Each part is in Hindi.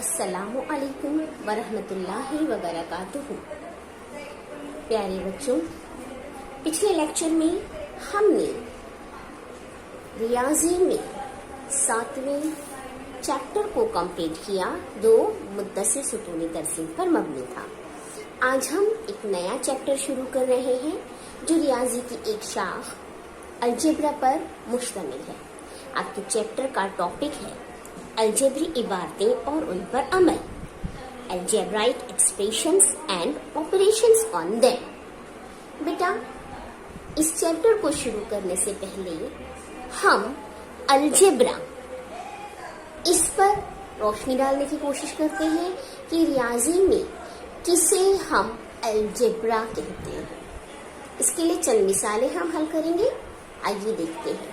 अस्सलामु अलैकुम वरहमतुल्लाहि वबरकातुहू। प्यारे बच्चों, पिछले लेक्चर में हमने रियाजी में 7वें चैप्टर को कंप्लीट किया। 2 मुद्दस्सिर सुतूनी तरसीम पर मबनी था। आज हम एक नया चैप्टर शुरू कर रहे हैं जो रियाजी की एक शाख अलजेब्रा पर मुश्तमिल है। आपके चैप्टर का टॉपिक है अलजेब्री इबारतें और उन पर अमल, algebraic expressions and operations on them. बेटा, इस चैप्टर को शुरू करने से पहले हम अलजेब्रा इस पर रोशनी डालने की कोशिश करते हैं कि रियाजी में किसे हम अलजेब्रा कहते हैं। इसके लिए चंद मिसालें हम हल करेंगे। आइए देखते हैं।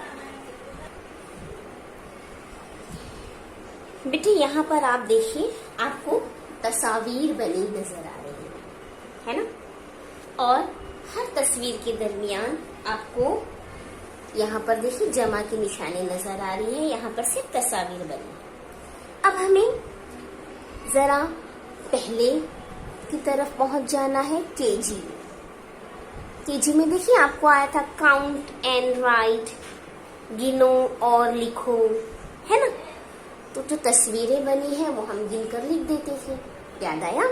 बेटे, यहाँ पर आप देखिए, आपको तस्वीर बनी नजर आ रही है ना? और हर तस्वीर के दरमियान आपको यहाँ पर देखिए जमा की निशानी नजर आ रही है। यहाँ पर सिर्फ तस्वीर बनी है। अब हमें जरा पहले की तरफ पहुंच जाना है। केजी में देखिए आपको आया था काउंट एंड राइट, गिनो और लिखो, है ना? तो जो तस्वीरें बनी है वो हम गिन कर लिख देते थे, याद आया?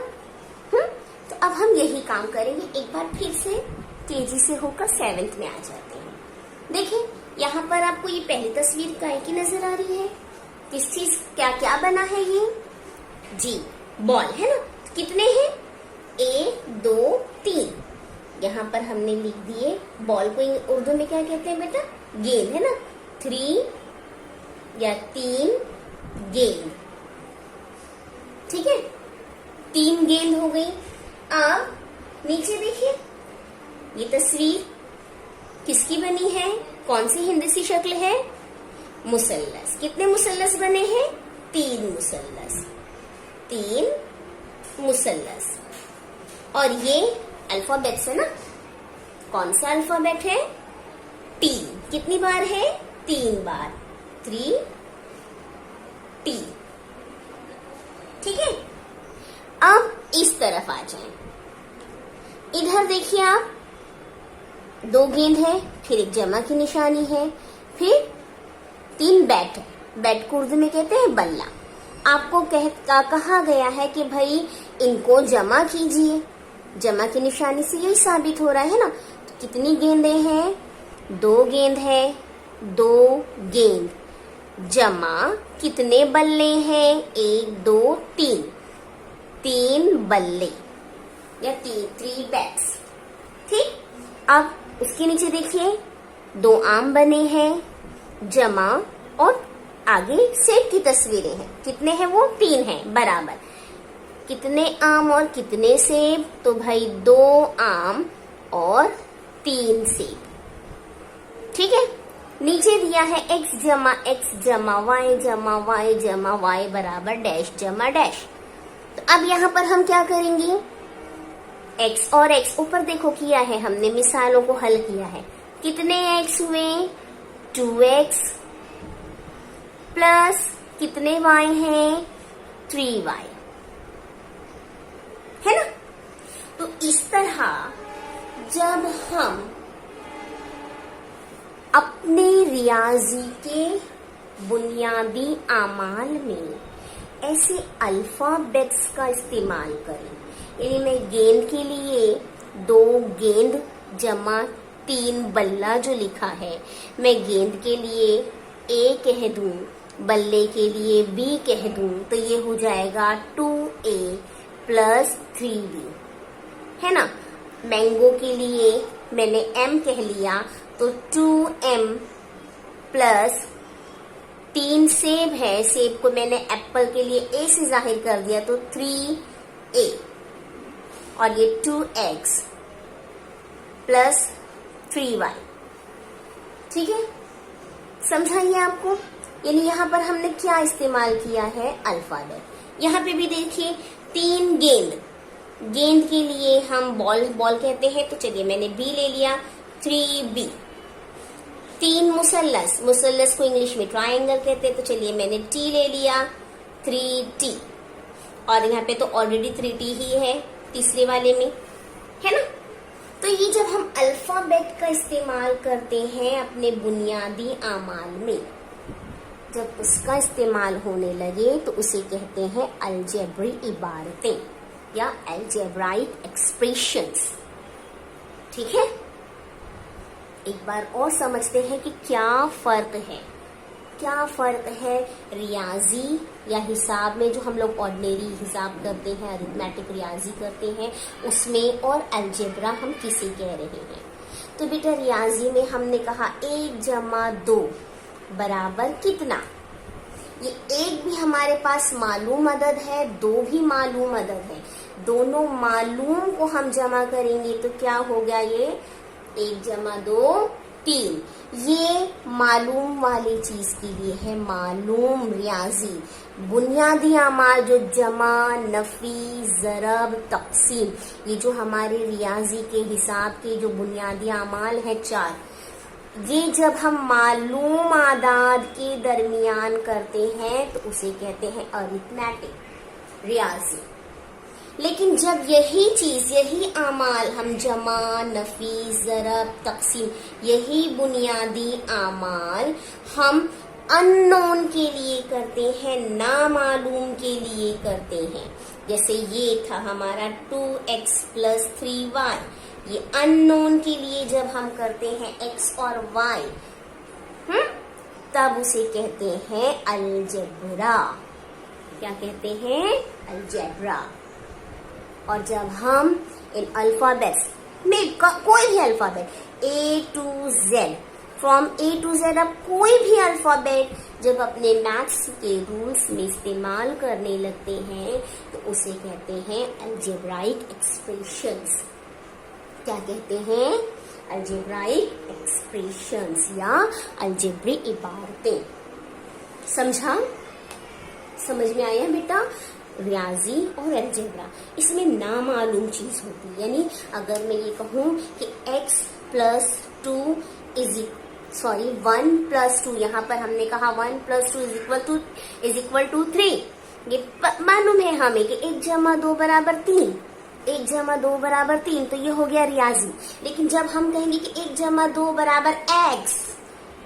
तो अब हम यही काम करेंगे। एक बार फिर से केजी से होकर 7th में आ जाते हैं। देखिए यहाँ पर आपको ये पहली तस्वीर काय की नजर आ रही है? किस चीज क्या क्या बना है ये? जी, बॉल है ना? कितने हैं? 1 2 3। यहाँ पर हमने लिख दिए। बॉल को उर्दू में क्या कहते हैं बेटा? गेंद, है ना? 3 या 3 गेंद। ठीक है, 3 गेंद हो गई। अब नीचे देखिए, ये तस्वीर किसकी बनी है? कौन सी हिंदसी शक्ल है? मुसल्लस। कितने मुसल्लस बने हैं? 3 मुसल्लस। 3 मुसल्लस। और ये अल्फाबेट है ना? कौन सा अल्फाबेट है? टी। कितनी बार है? 3 बार। 3 टी। ठीक है, अब इस तरफ आ जाएं। इधर देखिए आप, 2 गेंद है, फिर एक जमा की निशानी है, फिर 3 बैट है। बैट को उर्दू में कहते हैं बल्ला। आपको कहा गया है कि भाई इनको जमा कीजिए। जमा की निशानी से यही साबित हो रहा है ना? तो कितनी गेंदें हैं? 2 गेंद है। 2 गेंद जमा कितने बल्ले हैं? 1 2 3। 3 बल्ले या 3 बैट्स। ठीक, अब उसके नीचे देखिए 2 आम बने हैं, जमा और आगे सेब की तस्वीरें हैं। कितने हैं वो? 3 हैं बराबर। कितने आम और कितने सेब? तो भाई 2 आम और 3 सेब। ठीक है, नीचे दिया है x जमा y जमा y बराबर डैश जमा डैश। तो अब यहाँ पर हम क्या करेंगे? x और x ऊपर देखो किया है हमने, मिसालों को हल किया है। कितने x हुए? 2x प्लस कितने y हैं? 3y, है ना? तो इस तरह जब हम अपने रियाजी के बुनियादी आमाल में ऐसे अल्फाबेट्स का इस्तेमाल करें, यानी मैं गेंद के लिए 2 गेंद जमा 3 बल्ला जो लिखा है, मैं गेंद के लिए A कह दूं, बल्ले के लिए B कह दूं, तो ये हो जाएगा 2A प्लस 3B, है ना? मैंगो के लिए मैंने M कह लिया, तो 2M प्लस 3 सेब है, सेब को मैंने एप्पल के लिए A से जाहिर कर दिया, तो 3A। और ये 2X प्लस 3Y। ठीक है, समझाइए आपको? यानी यहाँ पर हमने क्या इस्तेमाल किया है? अल्फाबेट। यहाँ पे भी देखिए 3 गेंद, गेंद के लिए हम बॉल कहते हैं, तो चलिए मैंने B ले लिया, 3B। 3 मुसल्लस को इंग्लिश में ट्रायंगल कहते हैं, तो चलिए मैंने T ले लिया, 3T। और यहाँ पे तो ऑलरेडी 3t ही है तीसरे वाले में, है ना। तो ये जब हम अल्फाबेट का इस्तेमाल करते हैं अपने बुनियादी आमाल में, जब उसका इस्तेमाल होने लगे तो उसे कहते हैं अलजेब्री इबारतें या अलजेब्राइक एक्सप्रेशंस। ठीक है, एक बार और समझते हैं कि क्या फर्क है, क्या फर्क है रियाजी या हिसाब में, जो हम लोग ऑर्डिनरी हिसाब करते हैं, अरिथमेटिक रियाजी करते हैं उसमें, और अलजेब्रा हम किसे कह रहे हैं। तो बेटा रियाजी में हमने कहा 1 जमा 2 बराबर कितना। ये 1 भी हमारे पास मालूम अदद है, 2 भी मालूम अदद है, दोनों मालूम को हम जमा करेंगे तो क्या हो गया, ये 1 जमा 2 3। ये मालूम वाली चीज के लिए है, मालूम रियाजी, बुनियादी अमाल जो जमा, नफी, जरब, तकसीम, ये जो हमारे रियाजी के हिसाब के जो बुनियादी अमाल है 4, ये जब हम मालूम आदाद के दरमियान करते हैं तो उसे कहते हैं अरिथमेटिक रियाजी। लेकिन जब यही चीज, यही आमाल हम जमा, नफी, जरब, तकसीम, यही बुनियादी आमाल हम अननोन के लिए करते हैं, नामालूम के लिए करते हैं, जैसे ये था हमारा 2x + 3y, ये अननोन के लिए जब हम करते हैं x और y, तब उसे कहते हैं अलजेब्रा। क्या कहते हैं, अलजेब्रा। और जब हम इन अल्फाबेट्स में कोई भी alphabet A to Z, from A to Z, अब कोई भी अल्फाबेट जब अपने मैथ्स के रूल्स में इस्तेमाल करने लगते हैं तो उसे कहते हैं अलजेब्राइक एक्सप्रेशंस। क्या कहते हैं, अलजेब्राइक एक्सप्रेशंस या अलजेब्री इबारतें। समझा, समझ में आया बेटा। रियाजी और अलजेब्रा, इसमें नामालूम चीज होती है, यानी अगर मैं ये कहूँ कि x + 2 1 + 2, यहाँ पर हमने कहा 1 + 2 = 3, ये मालूम है हमें कि 1 जमा 2 बराबर 3, 1 जमा 2 बराबर 3, तो ये हो गया रियाजी। लेकिन जब हम कहेंगे कि 1 जमा 2 बराबर x,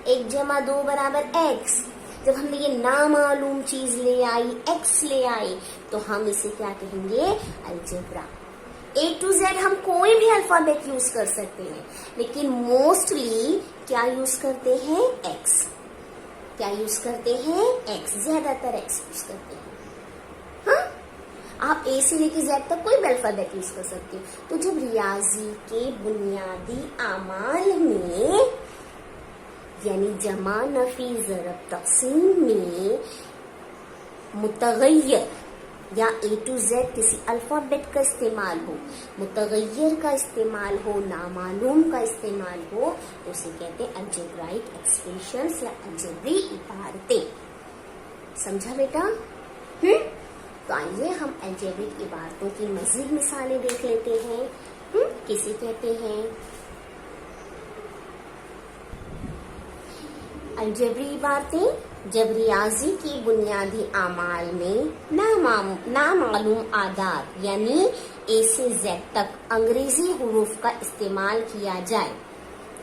1 जमा 2 बराबर x, जब हमने ये नामालूम चीज ले आई, x ले आई, तो हम इसे क्या कहेंगे, अलजेब्रा। A to Z हम कोई भी अल्फाबेट यूज कर सकते हैं, लेकिन मोस्टली क्या यूज करते हैं, x। क्या यूज करते हैं, x, ज्यादातर x यूज करते हैं। हाँ, आप A से लेके Z तक कोई भी अल्फाबेट यूज कर सकते हो। तो जब रियाजी के बुनियादी आमाल में, यानी जमा, नफी, जरब, तकसीम में मुतगय्यर या A to Z किसी अल्फाबेट का इस्तेमाल हो, मुतगय्यर का इस्तेमाल हो, नामालूम का इस्तेमाल हो, तो उसे कहते हैं अलजेब्राइक एक्सप्रेशंस या अलजेब्री इबारतें। समझा बेटा। तो आइए हम अलजेब्रिक इबारतों की मजीद मिसालें देख लेते हैं। किसे कहते हैं, अलजेब्री इबारतें जब रियाजी की बुनियादी आमाल में नामालूम आदाद यानी A से Z तक अंग्रेजी हुरूफ का इस्तेमाल किया जाए,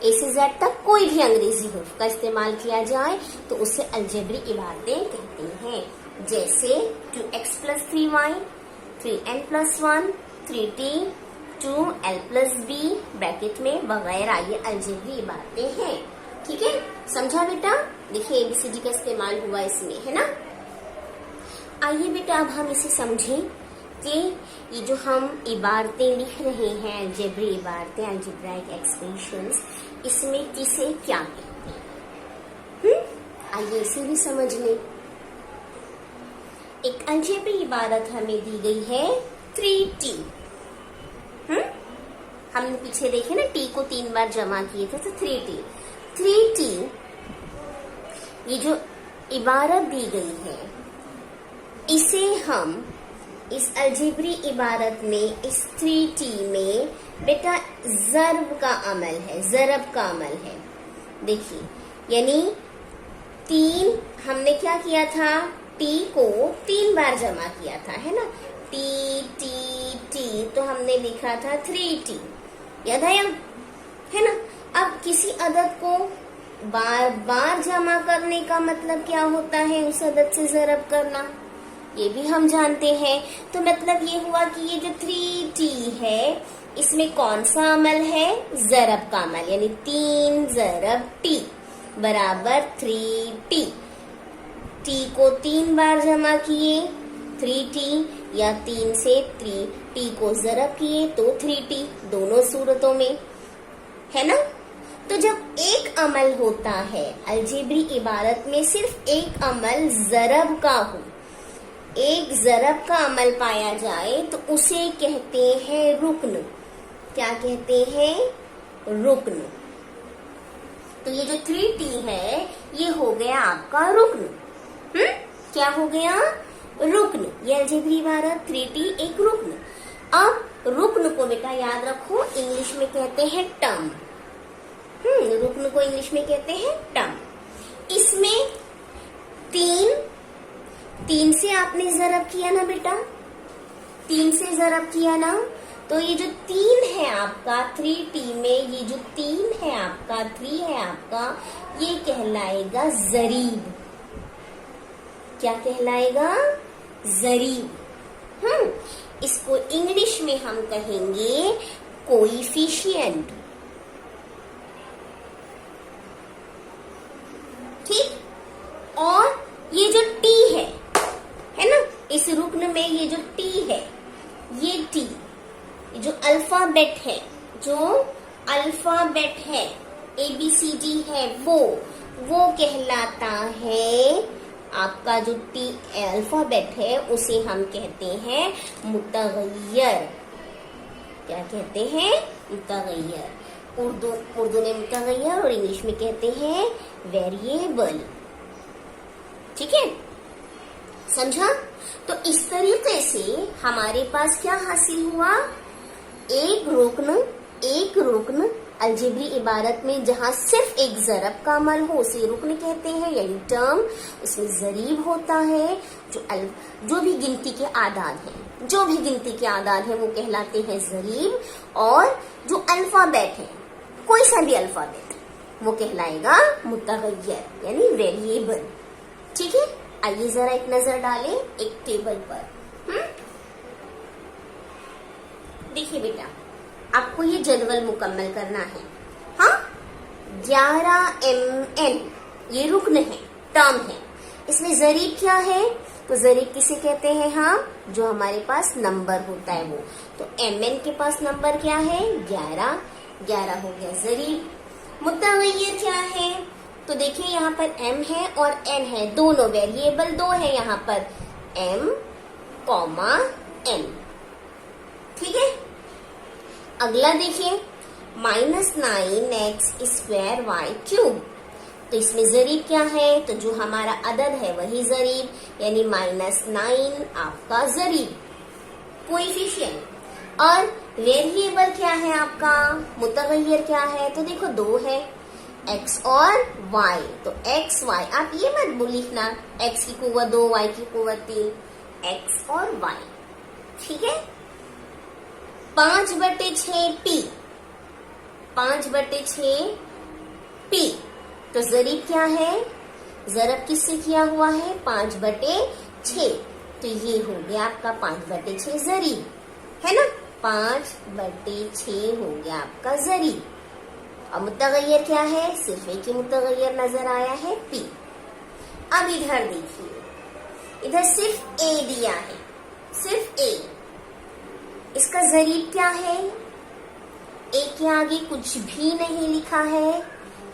A से Z तक कोई भी अंग्रेजी हुरूफ का इस्तेमाल किया जाए तो उसे अलजेब्री इबारतें कहते हैं। जैसे 2x + 3y, 3n + 1, 3t, 2l + b bracket में वगैरह, ये अलजेब्री इबारतें हैं। ठीक है, समझा बेटा। देखिए ABCD का इस्तेमाल हुआ इसमें, है ना। आइए बेटा अब हम इसे समझें कि ये जो हम इबारतें लिख रहे हैं, अलजेब्री इबारतें, अलजेब्राइक एक्सप्रेशंस, इसमें किसे क्या कहते हैं। आइए इसे भी समझ लें। एक अलजेब्री इबारत हमें दी गई है 3t। हमने पीछे देखे ना, t को 3 बार जमा किए थे, तो 3t ये जो इबारत दी गई है, इसे हम इस अलजेब्री इबारत में, इस 3t में बेटा ज़र्ब का अमल है, ज़रब का अमल है। देखिए, यानी 3 हमने क्या किया था, t को 3 बार जमा किया था, है ना। टी टी टी, तो हमने लिखा था 3T, याद आया, है ना। अब किसी अदद को बार बार जमा करने का मतलब क्या होता है, उस अदद से ज़रब करना, ये भी हम जानते हैं। तो मतलब ये हुआ कि ये जो 3T है, इसमें कौन सा अमल है, ज़रब का अमल, यानी 3 ज़रब T बराबर 3T। T को 3 बार जमा किए 3T, या 3 से 3T को ज़रब किए तो 3T, दोनों सूरतों में, है ना। तो जब एक अमल होता है अलजेब्री इबारत में, सिर्फ एक अमल ज़रब का हो, एक ज़रब का अमल पाया जाए तो उसे कहते हैं रुक्न। क्या कहते हैं, रुक्न। तो ये जो 3T है ये हो गया आपका रुक्न। क्या हो गया, रुक्न। ये अलजेब्री इबारत 3T एक रुक्न। अब रुक्न को बेटा याद रखो, इंग्लिश में कहते हैं टर्म। रुक्न को इंग्लिश में कहते हैं टर्म। इसमें 3 से आपने ज़रब किया ना बेटा, 3 से ज़रब किया ना, तो ये जो 3 है आपका 3T में, ये जो 3 है आपका, 3 है आपका, ये कहलाएगा ज़रीब। क्या कहलाएगा, ज़रीब। इसको इंग्लिश में हम कहेंगे कोएफिशिएंट। ठीक। और ये जो T है ना, इस रुक्न में ये जो T है, ये T, जो अल्फाबेट है, जो अल्फाबेट है, ABCD है, वो कहलाता है आपका जो T अल्फाबेट है, उसे हम कहते हैं मुतगय्यर। क्या कहते हैं, मुतगय्यर। उर्दू में मुतगय्यर और इंग्लिश में कहते हैं वेरिएबल। ठीक है, समझा। तो इस तरीके से हमारे पास क्या हासिल हुआ, एक रुक्न अलजेब्री इबारत में जहां सिर्फ एक ज़रब का अमल हो उसे रुक्न कहते हैं, यानी टर्म। उसमें ज़रीब होता है, जो भी गिनती के आदाद हैं, वो कहलाते हैं ज़रीब। और जो अल्फाबेट है, कोई सा भी अल्फाबेट, वो कहलाएगा मुतगय्यर, यानी वेरिएबल। ठीक है, आइए जरा एक नजर डालें एक टेबल पर। देखिए बेटा, आपको ये जदवल मुकम्मल करना है। हाँ, 11 ये रुक्न है, टर्म है। इसमें ज़रीब क्या है, तो ज़रीब किसे कहते हैं, हाँ, जो हमारे पास नंबर होता है वो। तो MN के पास नंबर क्या है, 11 हो गया ज़रीब। मुतगय्यर क्या है, तो देखिए यहाँ पर M है और N है, दोनों वेरिएबल, दो है यहाँ पर, M, N। ठीक है। अगला देखिए, -9x² y³। तो इसमें ज़रीब क्या है, तो जो हमारा अदद है वही ज़रीब, यानी -9 आपका ज़रीब, कोएफिशिएंट। और वेरिएबल क्या है आपका, मुतगय्यर क्या है, तो देखो दो है, x और y। तो x y, आप ये मत लिखना x की कुव्वत 2 y की कुव्वत 3, x और y। ठीक है। 5/6 p, 5/6 p। तो ज़रीब क्या है, ज़रब किससे किया हुआ है, 5/6। तो ये हो गया आपका 5/6 ज़रीब, है ना। 5/6 हो गया आपका ज़रीब। अब मुतगय्यर क्या है, सिर्फ एक ही मुतगय्यर नजर आया है, P। अब इधर देखिए, इधर सिर्फ A दिया है, सिर्फ A। इसका ज़रीब क्या है, A के आगे कुछ भी नहीं लिखा है,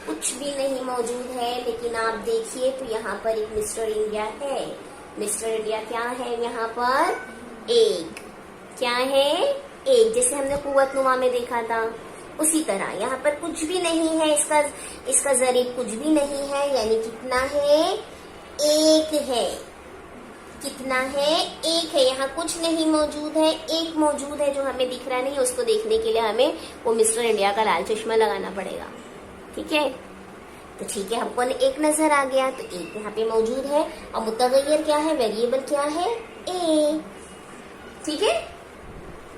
कुछ भी नहीं मौजूद है। लेकिन आप देखिए तो यहाँ पर एक मिस्टर इंडिया है। मिस्टर इंडिया क्या है यहाँ पर, एक। क्या है, एक। जैसे हमने कुव्वतनुमा में देखा था उसी तरह यहाँ पर कुछ भी नहीं है, इसका ज़रीब कुछ भी नहीं है, यानी कितना है, एक है। कितना है, एक है। यहाँ कुछ नहीं मौजूद है, एक मौजूद है जो हमें दिख रहा नहीं। उसको देखने के लिए हमें वो मिस्टर इंडिया का लाल चश्मा लगाना पड़ेगा। ठीक है, तो ठीक है, हमको एक नजर आ गया, तो एक यहाँ पे मौजूद है। और मुतगय्यर क्या है, वेरिएबल क्या है, ए। ठीक है,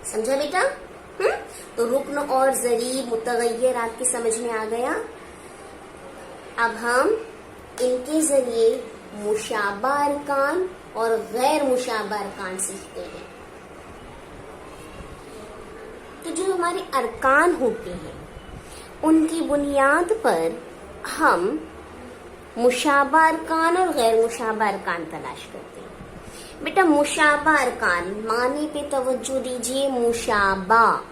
समझा बेटा? तो रुक्न और ज़रीब मुतगय्यर आपकी समझ में आ गया। अब हम इनके जरिए मुशाबा अरकान और गैर मुशाबा अरकान सीखते हैं। तो जो हमारे अरकान होते हैं उनकी बुनियाद पर हम मुशाबा अरकान और गैर मुशाबा अरकान तलाश करते हैं। बेटा मुशाबा अरकान माने पे तवज्जो दीजिए। मुशाबा,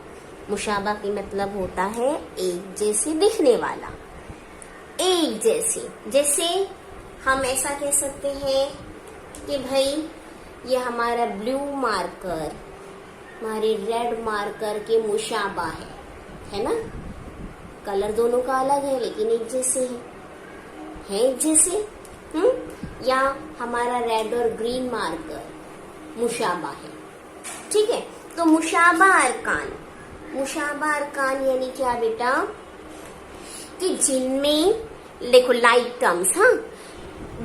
मुशाबा की मतलब होता है एक जैसे दिखने वाला, एक जैसे। जैसे हम ऐसा कह सकते हैं कि भाई ये हमारा ब्लू मार्कर हमारे रेड मार्कर के मुशाबा है ना? कलर दोनों का अलग है लेकिन एक जैसे है एक जैसे। या हमारा रेड और ग्रीन मार्कर मुशाबा है, ठीक है। तो मुशाबा अरकान, मुशाबा अरकान यानी क्या बेटा? कि जिनमें देखो लाइक टर्म्स, हाँ,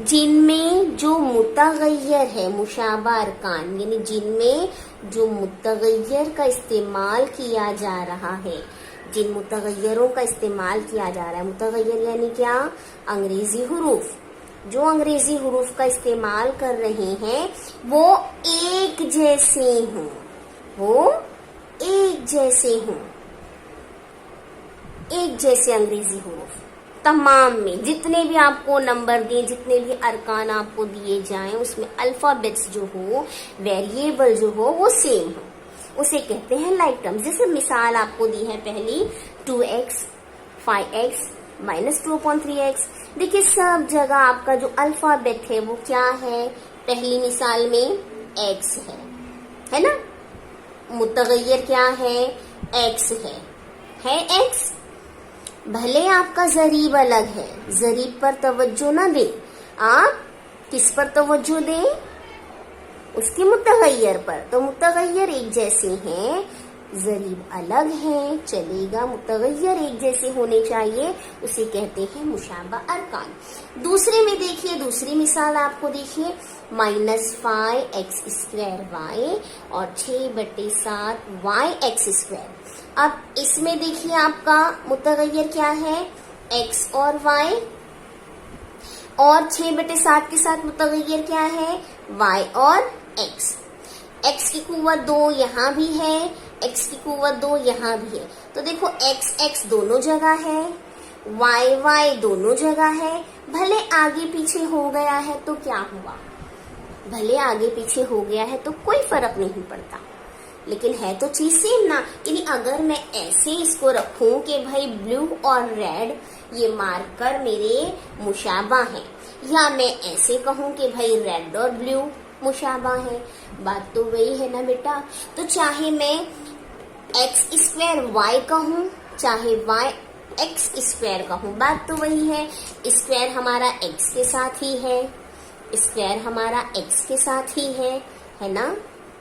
जिनमें जो मुतगय्यर है, मुशाबा अरकान यानी जिनमें जो मुतगय्यर का इस्तेमाल किया जा रहा है, जिन मुतगय्यरों का इस्तेमाल किया जा रहा है। मुतगय्यर यानी क्या? अंग्रेजी हुरूफ। जो अंग्रेजी हुरूफ का इस्तेमाल कर रहे हैं वो एक जैसे हों, वो एक जैसे हों, एक जैसे अंग्रेजी हुरूफ तमाम में जितने भी आपको नंबर दिए, जितने भी अरकान आपको दिए जाएं, उसमें अल्फाबेट्स जो हो, वेरिएबल जो हो, वो सेम हो, उसे कहते हैं लाइक टर्म्स। जैसे मिसाल आपको दी है पहली 2x 5x -2/3x। देखिए सब जगह आपका जो अल्फाबेट है वो क्या है? पहली मिसाल में x है ना? मुतगय्यर क्या है? x है x। भले आपका जरीब अलग है, जरीब पर तवज्जो ना दें, आप किस पर तवज्जो दें? उसके मुतगय्यर पर। तो मुतगय्यर एक जैसे हैं, जरीब अलग है, चलेगा, मुतगय्यर एक जैसे होने चाहिए, उसे कहते हैं मुशाबा अरकान। दूसरे में देखिए, दूसरी मिसाल आपको देखिए, -5x² y और 6/7 yx²। अब इसमें देखिए आपका मुतगय्यर क्या है? x और y, और 6/7 के साथ मुतगय्यर क्या है? y और x। x की कुव्वत 2 यहाँ भी है, x की कुव्वत 2 यहाँ भी है। तो देखो x दोनों जगह है, y दोनों जगह है। भले आगे पीछे हो गया है तो क्या हुआ? भले आगे पीछे हो गया है तो कोई फर्क नहीं पड़ता, लेकिन है तो चीज सेम ना। यानी अगर मैं ऐसे इसको रखूं कि भाई ब्लू और रेड ये मार्कर मेरे मुशाबा हैं, या मैं ऐसे कहूं कि भाई रेड और ब्लू मुशाबा है, बात तो वही है ना बेटा। तो चाहे मैं x² y कहूं, चाहे y x² कहूं, बात तो वही है। स्क्वायर हमारा x के साथ ही है, स्क्वायर हमारा x के साथ ही है ना?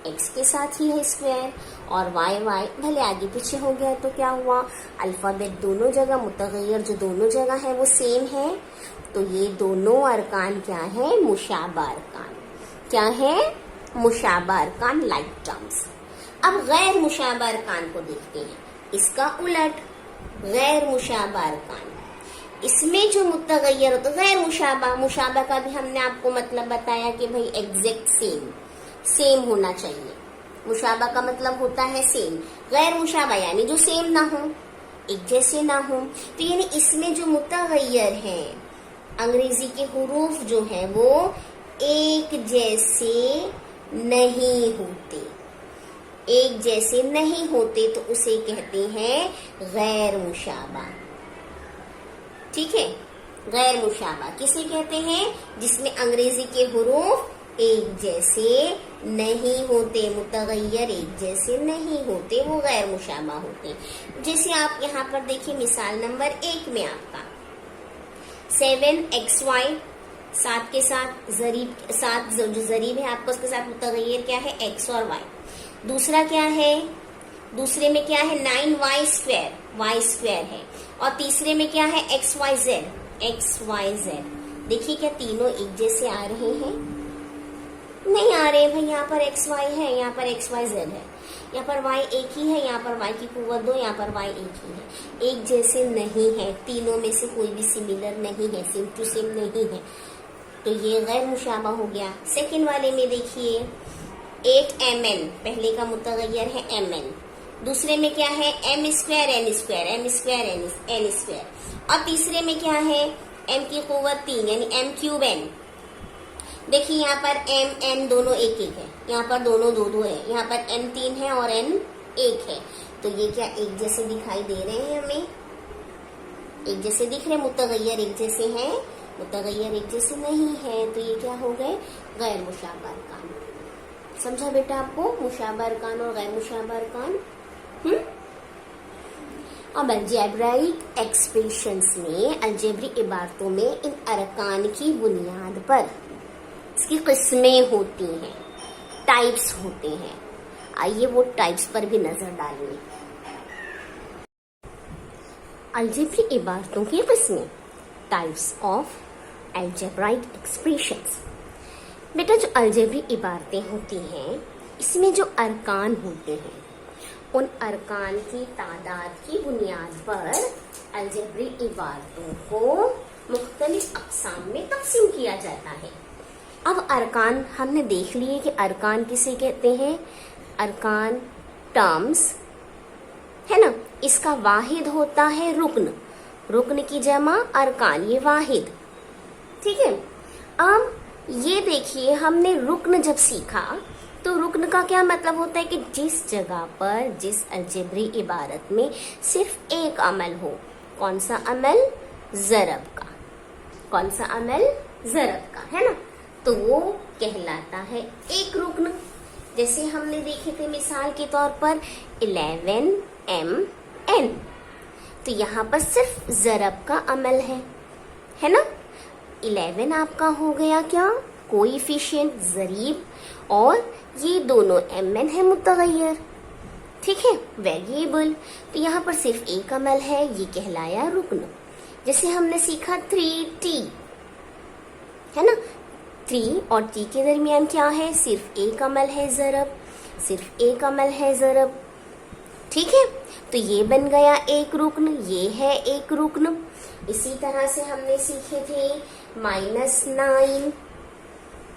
x के साथ ही है स्क्वायर। और y भले आगे पीछे हो गया तो क्या हुआ? अल्फाबेट दोनों जगह, मुतगय्यर जो दोनों जगह है वो सेम है। तो ये दोनों अरकान क्या है? मुशाबा अरकान। क्या है? मुशाबा अरकान, लाइक टर्म्स। अब गैर मुशाबा अरकान को देखते हैं, इसका उलट गैर मुशाबा अरकान। इसमें जो मुतगय्यर होता है गैर मुशाबा, मुशाबा का भी हमने आपको मतलब बताया कि भाई एग्जैक्ट सेम होना चाहिए। मुशाबा का मतलब होता है सेम। गैर मुशाबा यानी जो सेम ना हो, एक जैसे ना हो। तो यानी इसमें जो मुतगय्यर है, अंग्रेजी के हुरूफ जो है वो एक जैसे नहीं होते, एक जैसे नहीं होते, तो उसे कहते हैं गैर मुशाबा। ठीक है, गैर मुशाबा किसे कहते हैं? जिसमें अंग्रेजी के हुरूफ एक जैसे नहीं होते, मुतगय्यर एक जैसे नहीं होते, वो गैर मुशाबा होते। जैसे आप यहाँ पर देखिए मिसाल नंबर 1 में आपका 7xy 7 के साथ जरीब, 7 जो जरीब है आपका उसके साथ मुतगय्यर क्या है? x और y। दूसरा क्या है? दूसरे में क्या है? 9y² है। और तीसरे में क्या है? xyz। देखिए क्या तीनों एक जैसे आ रहे हैं? नहीं आ रहे भाई, यहाँ पर एक्स वाई है, यहाँ पर एक्स वाई जेड है, यहाँ पर y एक ही है, यहाँ पर y की कुव्वत 2, यहाँ पर y एक ही है। एक जैसे नहीं है, तीनों में से कोई भी सिमिलर नहीं है, सेम टू सेम नहीं है, तो ये गैर मुशाबा हो गया। सेकंड वाले में देखिए 8mn, पहले का मुतगय्यर है mn, दूसरे में क्या है m square n square, m square n square, और तीसरे में क्या है m की कुव्वत 3 यानी m क्यूब n। देखिए यहाँ पर m n दोनों एक एक है, यहाँ पर दोनों दो दो है, यहाँ पर m 3 है और n 1 है, तो ये क्या एक जैसे दिखाई दे रहे हैं हमें, एक जैसे दिख रहे, मुतगय्यर एक जैसे हैं, मुतगय्यर एक जैसे नहीं है, तो ये क्या हो गए गैर मुशाबा अरकान। समझा बेटा आपको मुशाबा अरकान और गैर मुशाबा अरकान? अब अलजेब्राइक एक्सप्रेशंस में, अलजेब्रिक इबारतों में इन अरकान की बुनियाद पर इसकी किस्में होती हैं, टाइप्स होते हैं। आइए वो टाइप्स पर भी नजर डालिए। अलजेब्रिक इबारतों की किस्में, टाइप्स ऑफ अलजेब्राइक एक्सप्रेशंस। बेटा जो अलजेब्रिक इबारतें होती हैं, इसमें जो अरकान होते हैं, उन अरकान की तादाद की बुनियाद पर अलजेब्रिक इबारतों को मुख्तलिफ अक़साम में तक़सीम किया जाता है। अब अरकान हमने देख लिए कि अरकान किसे कहते हैं, अरकान टर्म्स है ना, इसका वाहिद होता है रुक्न, रुक्न की जमा अरकान, ये वाहिद, ठीक है। अब ये देखिए हमने रुक्न जब सीखा तो रुक्न का क्या मतलब होता है कि जिस जगह पर, जिस अलजेब्रिक इबारत में सिर्फ एक अमल हो। कौन सा अमल? ज़रब का। कौन सा अमल? ज़रब का, है ना, तो वो कहलाता है एक रुक्न। जैसे हमने देखे थे मिसाल के तौर पर 11mn, तो यहाँ पर सिर्फ ज़रब का अमल है ना। 11 आपका हो गया क्या, कोएफिशिएंट ज़रीब, और ये दोनों mn है मुतगय्यर, ठीक है, वेरिएबल, तो यहाँ पर सिर्फ एक अमल है, ये कहलाया रुक्न। जैसे हमने सीखा 3t, है ना, 3 और t के दरमियान क्या है, सिर्फ एक अमल है ज़रब, सिर्फ एक अमल है ज़रब, ठीक है, तो ये बन गया एक रुक्न, ये है एक रुक्न। इसी तरह से हमने सीखे थे -9,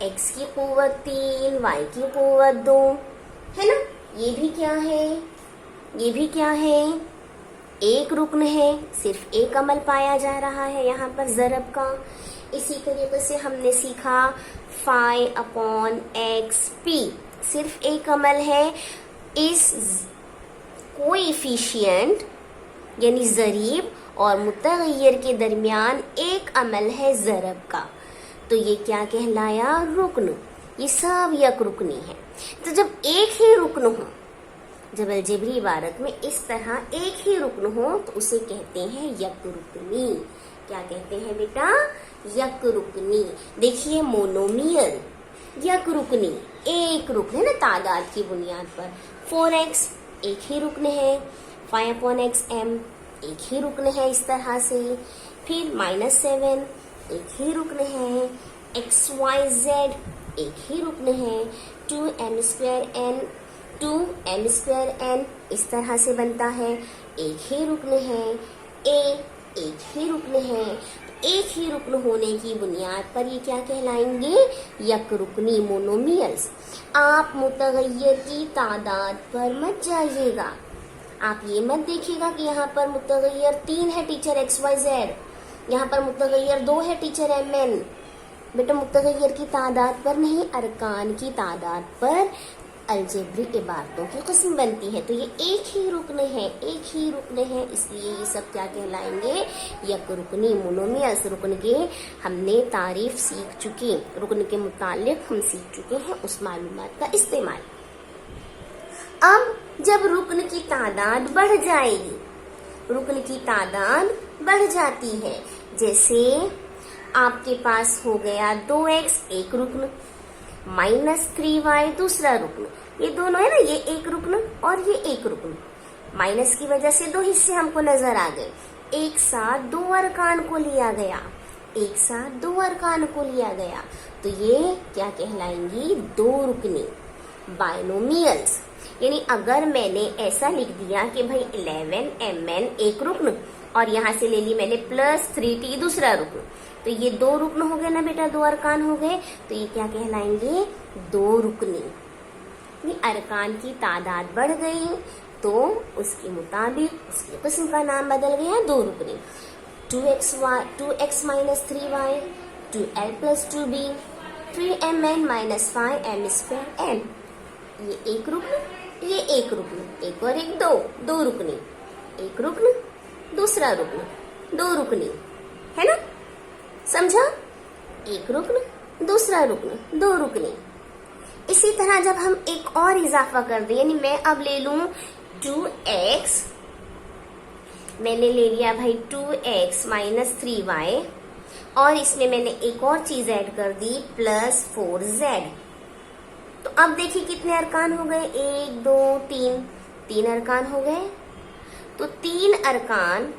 x की कुव्वत 3, y की कुव्वत 2, है ना, ये भी क्या है, ये भी क्या है, एक रुक्न है, सिर्फ एक अमल पाया जा रहा है यहाँ पर ज़रब का। इसी तरीके से हमने सीखा 5/xp, सिर्फ एक अमल है, इस कोएफिशिएंट यानी ज़रीब और मुतगय्यर के दरमियान एक अमल है ज़रब का, तो ये क्या कहलाया, रुक्न। ये सब यक रुकनी है। तो जब एक ही रुक्न हो, जब अलजेब्री इबारत में इस तरह एक ही रुक्न हो, तो उसे कहते हैं यक रुकनी। क्या कहते हैं बेटा, यक रुकनी। देखिए मोनोमियल, यक रुकनी, एक रुक्न है ना, तादाद की बुनियाद पर। 4x एक ही रुक्न है, 5/xm एक ही रुक्न है इस तरह से, फिर -7 एक ही रुक्न है, xyz एक ही रुक्न है, 2m2n इस तरह से बनता है, एक ही रुक्न है, a एक ही रुक्न है। एक ही रुक्न होने की बुनियाद पर ये क्या कहलाएंगे, यक रुकनी, मोनोमियल्स। आप मुतगय्यर की तादाद पर मत जाइएगा, आप ये मत देखिएगा कि यहाँ पर मुतगय्यर 3 है टीचर xyz, यहाँ पर मुतगय्यर 2 है टीचर mn। बेटा मुतगय्यर की तादाद पर नहीं, अरकान की तादाद पर अलजेब्रिक इबारतों की किस्म बनती है। तो ये एक ही रुक्न है, एक ही रुक्न है, इसलिए ये सब क्या कहलाएंगे, यक रुकनी, मोनोमियस। रुक्न के हमने तारीफ सीख चुके, रुक्न के मुतालिक हम सीख चुके हैं उस मालूमात का इस्तेमाल। अब जब रुक्न की तादाद बढ़ जाएगी, रुक्न की तादाद बढ़ जाती है, जैसे आपके पास हो गया 2x एक रुक्न, -3y दूसरा रुक्न, ये दोनों है ना, ये एक रुक्न और ये एक रुक्न। माइनस की वजह से 2 हिस्से हमको नजर आ गए, एक साथ 2 अरकान को लिया गया, एक साथ दो अरकान को लिया गया, तो ये क्या कहलाएंगी? दो रुकनी, बाइनोमियल्स। यानी अगर मैंने ऐसा लिख दिया कि भाई 11mn एक रुकन और यहाँ से ले ली मैंने +3t दूसरा रुकन, तो ये दो रुकन हो गए ना बेटा, दो अरकान हो गए, तो ये क्या कहलाएंगे? दो रुकनी। अरकान की तादाद बढ़ गई तो उसके मुताबिक उसकी किस्म का नाम बदल गया दो रुकनी। 2x - 3y, 2l + 2b, 3mn - 5m²n। ये एक रुकन, ये एक रुकन, एक और एक दो, दो रुकनी, एक रुकन दूसरा रुकन, दो रुकनी, है ना? समझा? एक रुकन दूसरा रुकन, दो रुकनी। इसी तरह जब हम एक और इजाफा कर दें, यानी मैं अब ले लूं 2x, मैंने ले लिया भाई 2x - 3y और इसमें मैंने एक और चीज ऐड कर दी +4z। तो अब देखिए कितने अरकान हो गए? 1 2 3, 3 अरकान हो गए। तो 3 अरकान,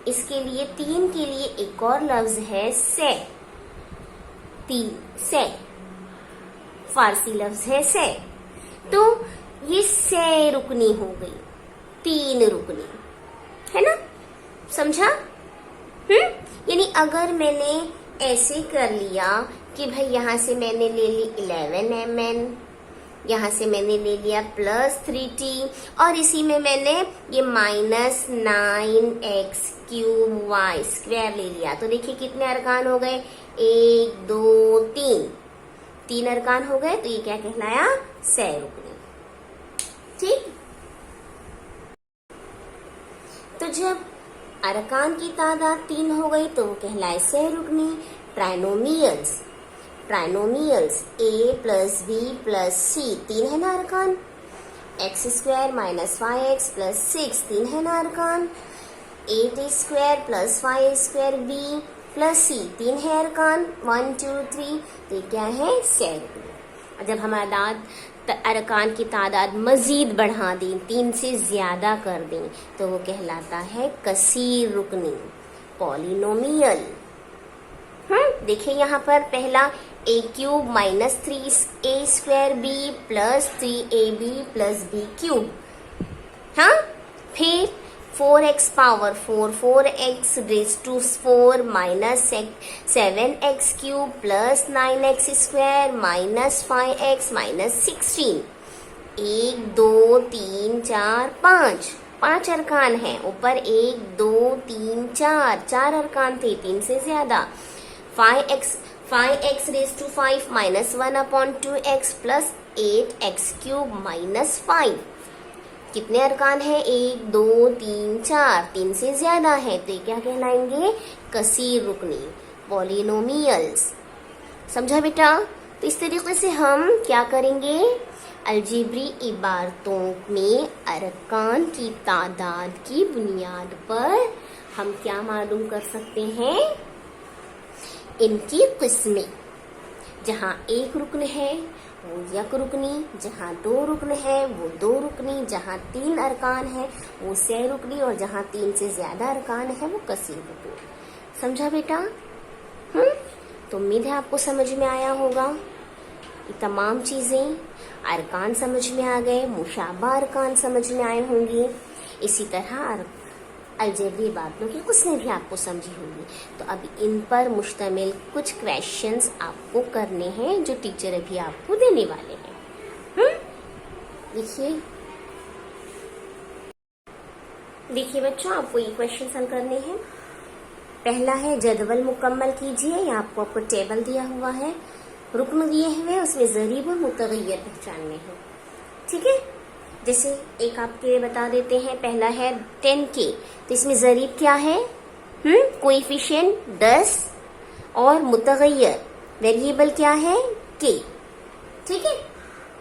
इसके लिए 3 के लिए एक और लफ्ज है से। 3 से, फारसी लफ्ज है से, तो ये से रुकनी हो गई, 3 रुकनी, है ना? समझा? यानी अगर मैंने ऐसे कर लिया कि भाई यहां से मैंने ले ली 11mn, यहां से मैंने ले लिया +3t और इसी में मैंने ये -9x³ ले लिया, तो देखिए कितने अरकान हो गए? 1 2 3, 3 अरकान हो गए, तो ये क्या कहलाया? से रुकनी। ठीक। तो जब अरकान की तादाद 3 हो गई तो वो कहलाए से रुकनी। Trinomials, trinomials a + b + c, 3 है ना अरकान। x² - 5x + 6, 3 है ना अरकान। 8a² + 5a² b + c, 3 है अरकान। 1 2 3, तो ये क्या है? से रुकनी। और जब हमारा अरकान की तादाद मजीद बढ़ा दें, 3 से ज्यादा कर दें, तो वो कहलाता है कसीर रुकनी, पॉलिनोमियल। देखिए यहाँ पर पहला a³ - 3a² b + 3ab + b³। हाँ, फिर 4x power 4, 4x⁴ - 7x³ + 9x² - 5x - 16। 1 2 3 4 5, 5 अरकान हैं। ऊपर 1 2 3 4, 4 अरकान थे, 3 से ज्यादा। 5x⁴ - 1/2x + 8x³ - 5, कितने अरकान हैं? 1 2 3 4, 3 से ज्यादा है, तो ये क्या कहलाएंगे? कसीर रुकनी, पॉलिनोमियल्स। समझा बेटा? तो इस तरीके से हम क्या करेंगे? अलजेब्री इबारतों में अरकान की तादाद की बुनियाद पर हम क्या मालूम कर सकते हैं? इनकी किस्में। जहाँ एक रुकन है वो यक रुकनी, जहाँ 2 रुकन है वो 2 रुकनी, जहाँ 3 अरकान है वो से रुकनी और जहाँ 3 से ज्यादा अरकान है वो कसीर रुकनी। समझा बेटा? तो उम्मीद है आपको समझ में आया होगा। ये तमाम चीजें, अरकान समझ में आ गए, मुशाबा अरकान समझ में आए होंगे। इसी तरह अलजेब्री बातों की किसने भी आपको समझी होगी। तो अब इन पर मुश्तमिल कुछ क्वेश्चंस आपको करने हैं जो टीचर अभी आपको देने वाले हैं। देखिए बच्चों, आपको ये क्वेश्चन हल करने हैं। पहला है जदवल मुकम्मल कीजिए। यहाँ आपको टेबल दिया हुआ है, रुकन दिए हुए, उसमें ज़रीब और मुतगय्यर पहचानने हैं। ठीक है, जैसे एक आपके बता देते हैं। पहला है 10k, तो इसमें ज़रीब क्या है? कोएफिशिएंट 10 और मुतगय्यर वेरिएबल क्या है? k। ठीक है,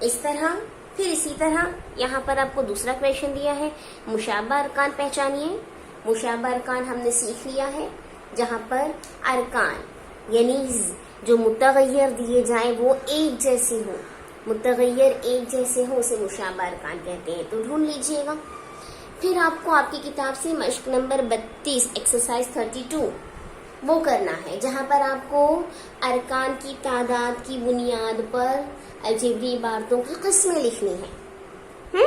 इस तरह। फिर इसी तरह यहाँ पर आपको दूसरा क्वेश्चन दिया है, मुशाबा अरकान पहचानिए। मुशाबा अरकान हमने सीख लिया है, जहाँ पर अरकान यानी जो मुतगय्यर दिए जाए वो एक जैसे हो, मुतगय्यर एक जैसे हो, उसे मुशाबा अरकान कहते हैं। तो ढूंढ लीजिएगा। फिर आपको आपकी किताब से मश्क नंबर 32 एक्सरसाइज 32 वो करना है, जहां पर आपको अरकान की तादाद की बुनियाद पर अलजेब्री इबारतों की किस्में लिखनी है।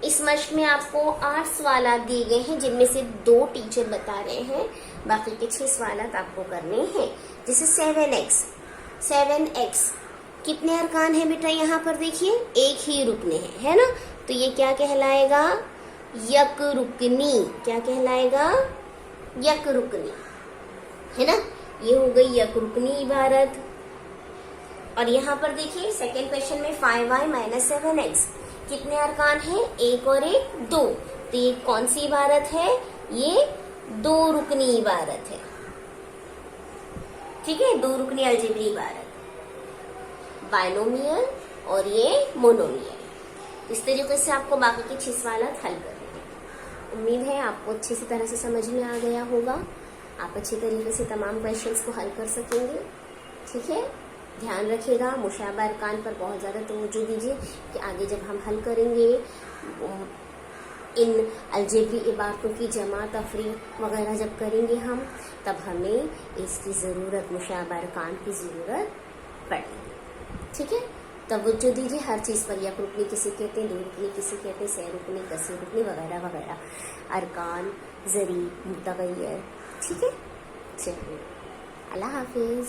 इस मश्क में आपको 8 सवाल दिए गए हैं, जिनमें से 2 टीचर बता रहे हैं, बाकी के 6 सवाल आपको करने हैं। जैसे 7x कितने अरकान है बेटा, यहाँ पर देखिए एक ही रुकने हैं, है ना, तो ये क्या कहलाएगा, यक रुकनी। क्या कहलाएगा, यक रुकनी, है ना, ये हो गई यक रुकनी इबारत। और यहाँ पर देखिए सेकेंड क्वेश्चन में 5y - 7x कितने अरकान हैं, एक और एक 2, तो ये कौन सी इबारत है, ये 2 रुकनी इबारत है। ठीक है, 2 रुकनी अलजेब्री इबारत, बाइनोमियल और ये मोनोमियल। इस तरीके से आपको बाकी के 6 सवाल हल करने हैं। उम्मीद है आपको अच्छी सी तरह से समझ में आ गया होगा, आप अच्छी तरीके से तमाम क्वेश्चंस को हल कर सकेंगे। ठीक है, ध्यान रखिएगा, मुशाबा अरकान पर बहुत ज़्यादा तवज्जो दीजिए कि आगे जब हम हल करेंगे इन अलजेब्री इबारतों की जमा तफरी वगैरह जब करेंगे हम, तब हमें इसकी ज़रूरत, मुशाबा अरकान की ज़रूरत पड़ेगी। ठीक है, तवज्जो दीजिए हर चीज़ पर। यक रुकनी किसे कहते हैं, 2 रुकनी किसे कहते हैं, 6 रुकनी, 10 रुकनी वगैरह वगैरह, अरकान, ज़री, मुतगय्यर। ठीक है, चलिए, अल्लाह हाफिज़।